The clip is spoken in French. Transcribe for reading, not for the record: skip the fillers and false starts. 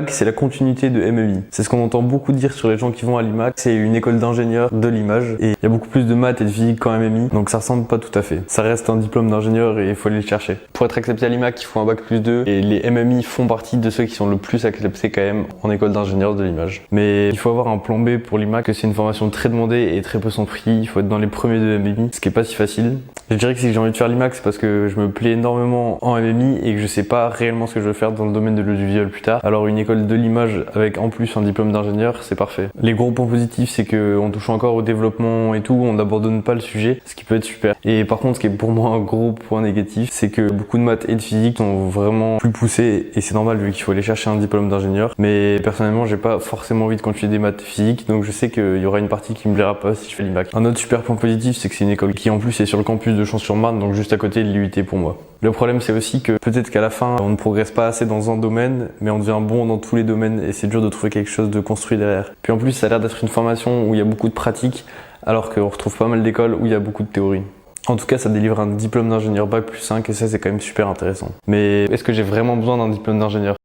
L'IMAG, c'est la continuité de MMI. C'est ce qu'on entend beaucoup dire sur les gens qui vont à l'IMAG. C'est une école d'ingénieurs de l'image et il y a beaucoup plus de maths et de physique qu'en MMI, donc ça ressemble pas tout à fait. Ça reste un diplôme d'ingénieur et il faut aller le chercher. Pour être accepté à l'IMAG, il faut un bac+2 et les MMI font partie de ceux qui sont le plus acceptés quand même en école d'ingénieur de l'image. Mais il faut avoir un plan B pour l'IMAG, que c'est une formation très demandée et très peu son prix. Il faut être dans les premiers de MMI, ce qui est pas si facile. Je dirais que si j'ai envie de faire l'IMAG, c'est parce que je me plais énormément en MMI et que je sais pas réellement ce que je veux faire dans le domaine de l'audiovisuel plus tard. Alors une école de l'image avec en plus un diplôme d'ingénieur, c'est parfait. Les gros points positifs, c'est qu'on touche encore au développement et tout, on n'abandonne pas le sujet, ce qui peut être super. Et par contre, ce qui est pour moi un gros point négatif, c'est que beaucoup de maths et de physique sont vraiment plus poussés et c'est normal vu qu'il faut aller chercher un diplôme d'ingénieur. Mais personnellement, j'ai pas forcément envie de continuer des maths et physique, donc je sais qu'il y aura une partie qui me plaira pas si je fais l'IMAG. Un autre super point positif, c'est que c'est une école qui en plus est sur le campus de Champs-sur-Marne, donc juste à côté de l'IUT pour moi. Le problème, c'est aussi que peut-être qu'à la fin, on ne progresse pas assez dans un domaine, mais on devient bon dans tous les domaines et c'est dur de trouver quelque chose de construit derrière. Puis en plus, ça a l'air d'être une formation où il y a beaucoup de pratique, alors qu'on retrouve pas mal d'écoles où il y a beaucoup de théorie. En tout cas, ça délivre un diplôme d'ingénieur bac+5 et ça, c'est quand même super intéressant. Mais est-ce que j'ai vraiment besoin d'un diplôme d'ingénieur ?